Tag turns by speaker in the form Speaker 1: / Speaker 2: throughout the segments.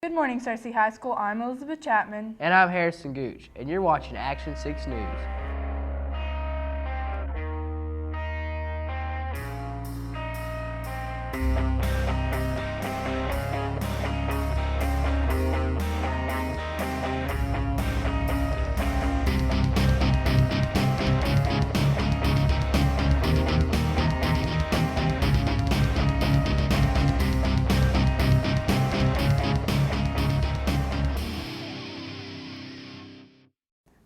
Speaker 1: Good morning, Cersei High School. I'm Elizabeth Chapman.
Speaker 2: And I'm Harrison Gooch, and you're watching Action 6 News.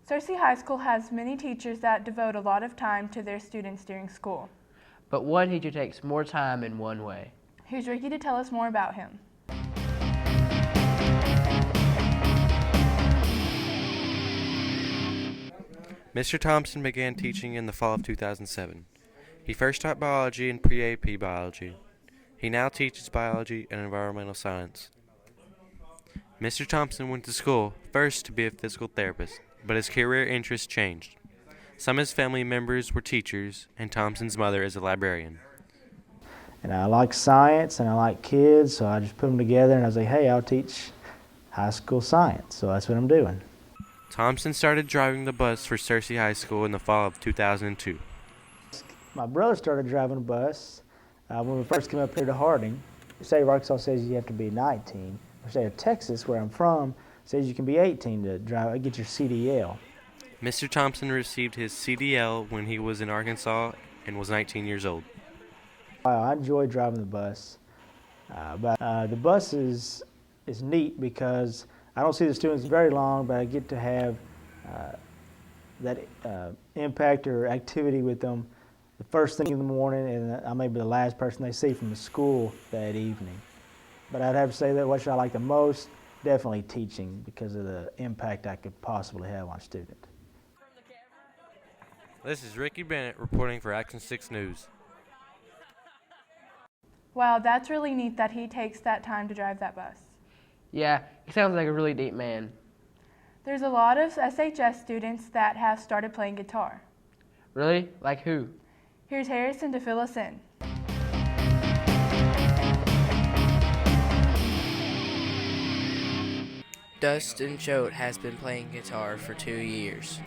Speaker 1: Cersei High School has many teachers that devote a lot of time to their students during school.
Speaker 2: But one teacher takes more time in one way.
Speaker 1: Here's Ricky to tell us more about him.
Speaker 3: Mr. Thompson began teaching in the fall of 2007. He first taught biology and pre-AP biology. He now teaches biology and environmental science. Mr. Thompson went to school first to be a physical therapist, but his career interests changed. Some of his family members were teachers, and Thompson's mother is a librarian.
Speaker 4: And I like science and I like kids, so I just put them together and I was like, hey, I'll teach high school science. So that's what I'm doing.
Speaker 3: Thompson started driving the bus for Cersei High School in the fall of 2002.
Speaker 4: My brother started driving a bus when we first came up here to Harding. The state of Arkansas says you have to be 19. The state of Texas, where I'm from, says you can be 18 to drive, get your CDL.
Speaker 3: Mr. Thompson received his CDL when he was in Arkansas and was 19 years old.
Speaker 4: I enjoy driving the bus, but the bus is neat because I don't see the students very long, but I get to have that impact or activity with them the first thing in the morning, and I may be the last person they see from the school that evening. But I'd have to say that what I like the most, definitely teaching, because of the impact I could possibly have on a student.
Speaker 3: This is Ricky Bennett reporting for Action 6 News.
Speaker 1: Wow, that's really neat that he takes that time to drive that bus.
Speaker 2: Yeah, he sounds like a really neat man.
Speaker 1: There's a lot of SHS students that have started playing guitar.
Speaker 2: Really? Like who?
Speaker 1: Here's Harrison to fill us in.
Speaker 5: Dustin Choate has been playing guitar for 2 years.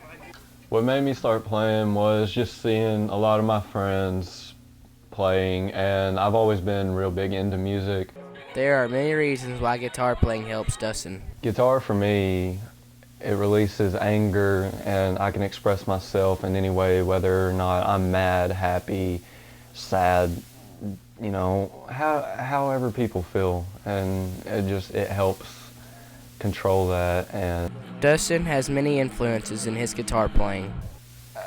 Speaker 6: What made me start playing was just seeing a lot of my friends playing, and I've always been real big into music.
Speaker 5: There are many reasons why guitar playing helps Dustin.
Speaker 6: Guitar for me, it releases anger, and I can express myself in any way, whether or not I'm mad, happy, sad, you know, however people feel, and it helps control that. And
Speaker 5: Dustin has many influences in his guitar playing.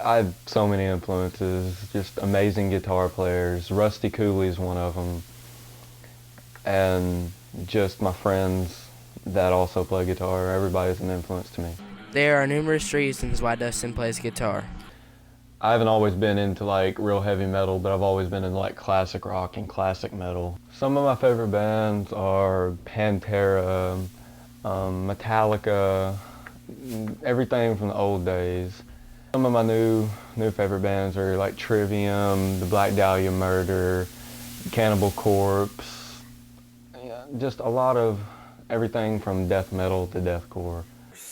Speaker 6: I have so many influences, just amazing guitar players. Rusty Cooley's one of them, and just my friends that also play guitar. Everybody's an influence to me.
Speaker 5: There are numerous reasons why Dustin plays guitar.
Speaker 6: I haven't always been into like real heavy metal, but I've always been into like classic rock and classic metal. Some of my favorite bands are Pantera, Metallica, everything from the old days. Some of my new favorite bands are like Trivium, the Black Dahlia Murder, Cannibal Corpse, yeah, just a lot of everything from death metal to deathcore.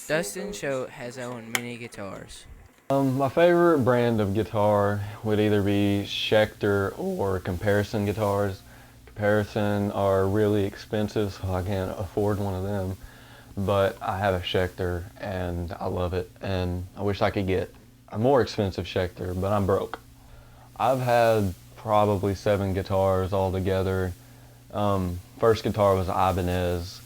Speaker 5: Dustin Choate has owned many guitars.
Speaker 6: My favorite brand of guitar would either be Schecter or Comparison guitars. Comparison are really expensive, so I can't afford one of them. But I have a Schecter and I love it, and I wish I could get a more expensive Schecter, but I'm broke. I've had probably 7 guitars altogether. First guitar was Ibanez,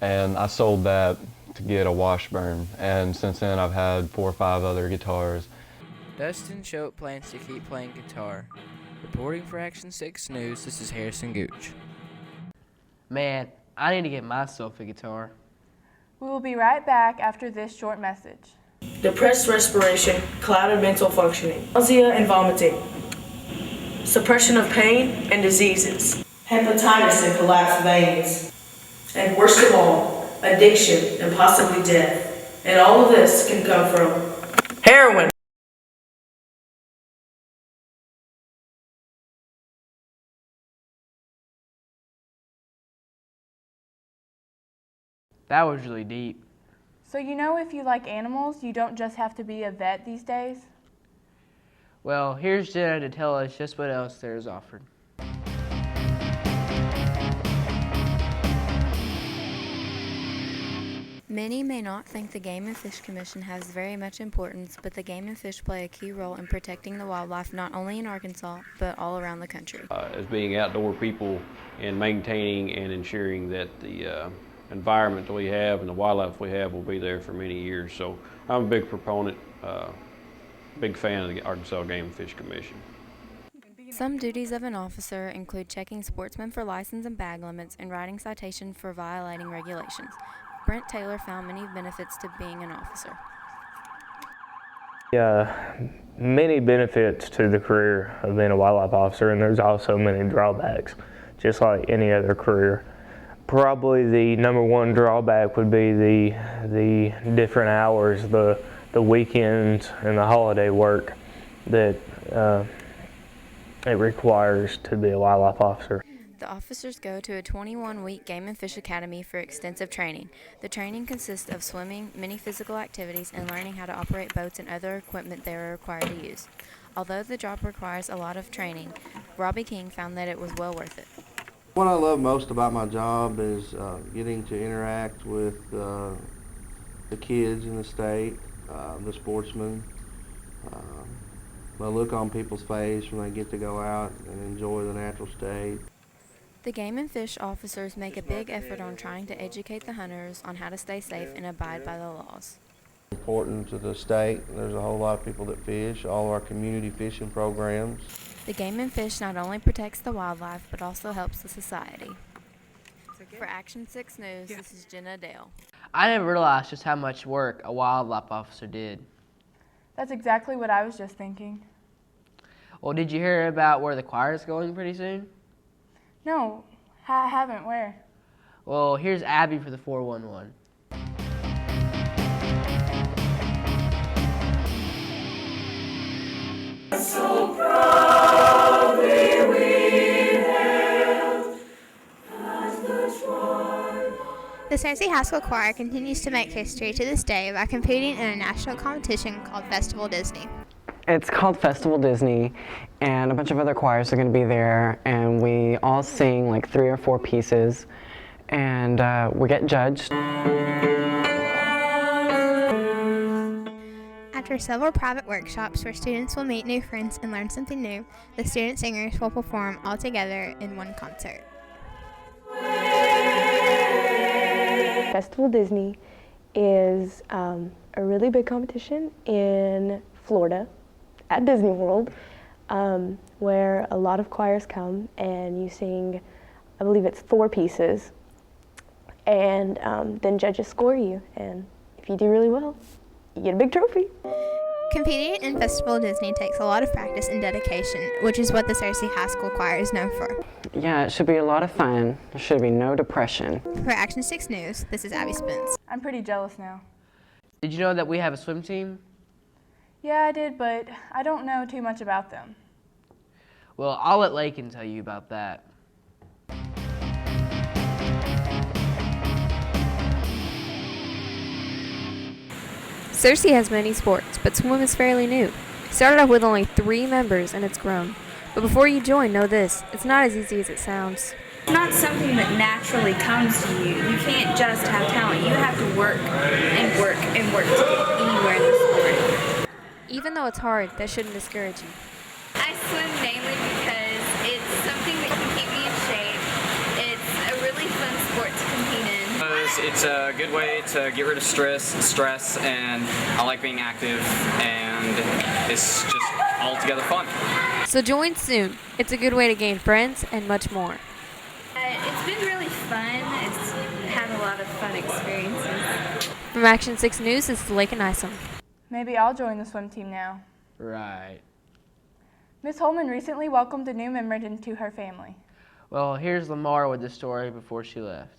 Speaker 6: and I sold that to get a Washburn, and since then I've had 4 or 5 other guitars.
Speaker 5: Dustin Choate plans to keep playing guitar. Reporting for Action 6 News, this is Harrison Gooch.
Speaker 2: Man, I need to get myself a guitar.
Speaker 1: We will be right back after this short message.
Speaker 7: Depressed respiration, clouded mental functioning, nausea and vomiting, suppression of pain and diseases, hepatitis and collapsed veins, and worst of all, addiction and possibly death. And all of this can come from heroin.
Speaker 2: That was really deep.
Speaker 1: So you know if you like animals, you don't just have to be a vet these days?
Speaker 2: Well, here's Jenna to tell us just what else there is offered.
Speaker 8: Many may not think the Game and Fish Commission has very much importance, but the Game and Fish play a key role in protecting the wildlife not only in Arkansas, but all around the country.
Speaker 9: As being outdoor people and maintaining and ensuring that the environment that we have and the wildlife we have will be there for many years. So I'm a big proponent, big fan of the Arkansas Game and Fish Commission.
Speaker 8: Some duties of an officer include checking sportsmen for license and bag limits and writing citations for violating regulations. Brent Taylor found many benefits to being an officer.
Speaker 10: Many benefits to the career of being a wildlife officer, and there's also many drawbacks, just like any other career. Probably the number one drawback would be the different hours, the weekends and the holiday work that it requires to be a wildlife officer.
Speaker 8: The officers go to a 21-week Game and Fish Academy for extensive training. The training consists of swimming, many physical activities, and learning how to operate boats and other equipment they are required to use. Although the job requires a lot of training, Robbie King found that it was well worth it.
Speaker 11: What I love most about my job is getting to interact with the kids in the state, the sportsmen, the look on people's face when they get to go out and enjoy the natural state.
Speaker 8: The Game and Fish officers make a big effort on trying to educate the hunters on how to stay safe and abide by the laws.
Speaker 11: Important to the state. There's a whole lot of people that fish, all of our community fishing programs.
Speaker 8: The Game and Fish not only protects the wildlife, but also helps the society. For Action 6 News, this is Jenna Dale.
Speaker 2: I didn't realize just how much work a wildlife officer did.
Speaker 1: That's exactly what I was just thinking.
Speaker 2: Well, did you hear about where the choir is going pretty soon?
Speaker 1: No, I haven't. Where?
Speaker 2: Well, here's Abby for the 411.
Speaker 7: So proudly we hailed the Lord.
Speaker 12: The Searcy High School Choir continues to make history to this day by competing in a national competition called Festival Disney.
Speaker 13: It's called Festival Disney, and a bunch of other choirs are going to be there, and we all sing like 3 or 4 pieces, and we get judged.
Speaker 12: After several private workshops where students will meet new friends and learn something new, the student singers will perform all together in one concert.
Speaker 14: Festival Disney is a really big competition in Florida at Disney World, where a lot of choirs come and you sing, I believe it's 4 pieces, and then judges score you, and if you do really well, you get a big trophy.
Speaker 12: Competing in Festival Disney takes a lot of practice and dedication, which is what the Searcy High School Choir is known for.
Speaker 13: Yeah, it should be a lot of fun. There should be no depression.
Speaker 12: For Action 6 News, this is Abby Spence.
Speaker 1: I'm pretty jealous now.
Speaker 2: Did you know that we have a swim team?
Speaker 1: Yeah, I did, but I don't know too much about them.
Speaker 2: Well, I'll let Lakin tell you about that.
Speaker 15: Searcy has many sports, but swim is fairly new. It started off with only 3 members, and it's grown. But before you join, know this, it's not as easy as it sounds.
Speaker 16: It's not something that naturally comes to you. You can't just have talent. You have to work and work and work to get anywhere in the sport.
Speaker 15: Even though it's hard, that shouldn't discourage you.
Speaker 17: I swim mainly because it's something that can keep me in shape. It's a really fun sport to compete in.
Speaker 18: It's a good way to get rid of stress, and I like being active, and it's just altogether fun.
Speaker 15: So join soon. It's a good way to gain friends and much more.
Speaker 16: It's been really fun. It's had a lot of fun experiences.
Speaker 15: From Action 6 News, this is Lakin Isom.
Speaker 1: Maybe I'll join the swim team now.
Speaker 2: Right.
Speaker 1: Miss Holman recently welcomed a new member into her family.
Speaker 2: Well, here's Lamar with the story before she left.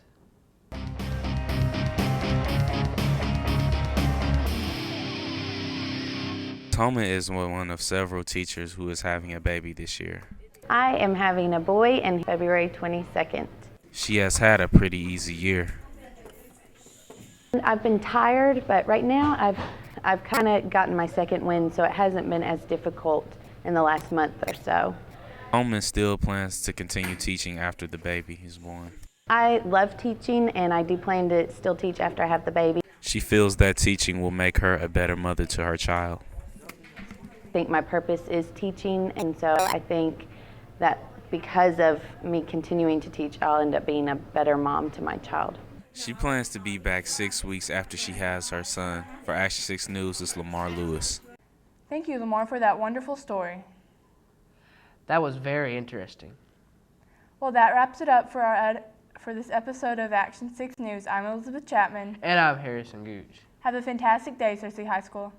Speaker 3: Toma is one of several teachers who is having a baby this year.
Speaker 19: I am having a boy on February 22nd.
Speaker 3: She has had a pretty easy year.
Speaker 19: I've been tired, but right now I've kind of gotten my second wind, so it hasn't been as difficult in the last month or so.
Speaker 20: Coleman still plans to continue teaching after the baby is born.
Speaker 19: I love teaching, and I do plan to still teach after I have the baby.
Speaker 20: She feels that teaching will make her a better mother to her child.
Speaker 19: I think my purpose is teaching, and so I think that because of me continuing to teach, I'll end up being a better mom to my child.
Speaker 20: She plans to be back 6 weeks after she has her son. For Action 6 News, it's Lamar Lewis.
Speaker 1: Thank you, Lamar, for that wonderful story.
Speaker 2: That was very interesting.
Speaker 1: Well, that wraps it up for this episode of Action 6 News. I'm Elizabeth Chapman.
Speaker 2: And I'm Harrison Gooch.
Speaker 1: Have a fantastic day, Searcy High School.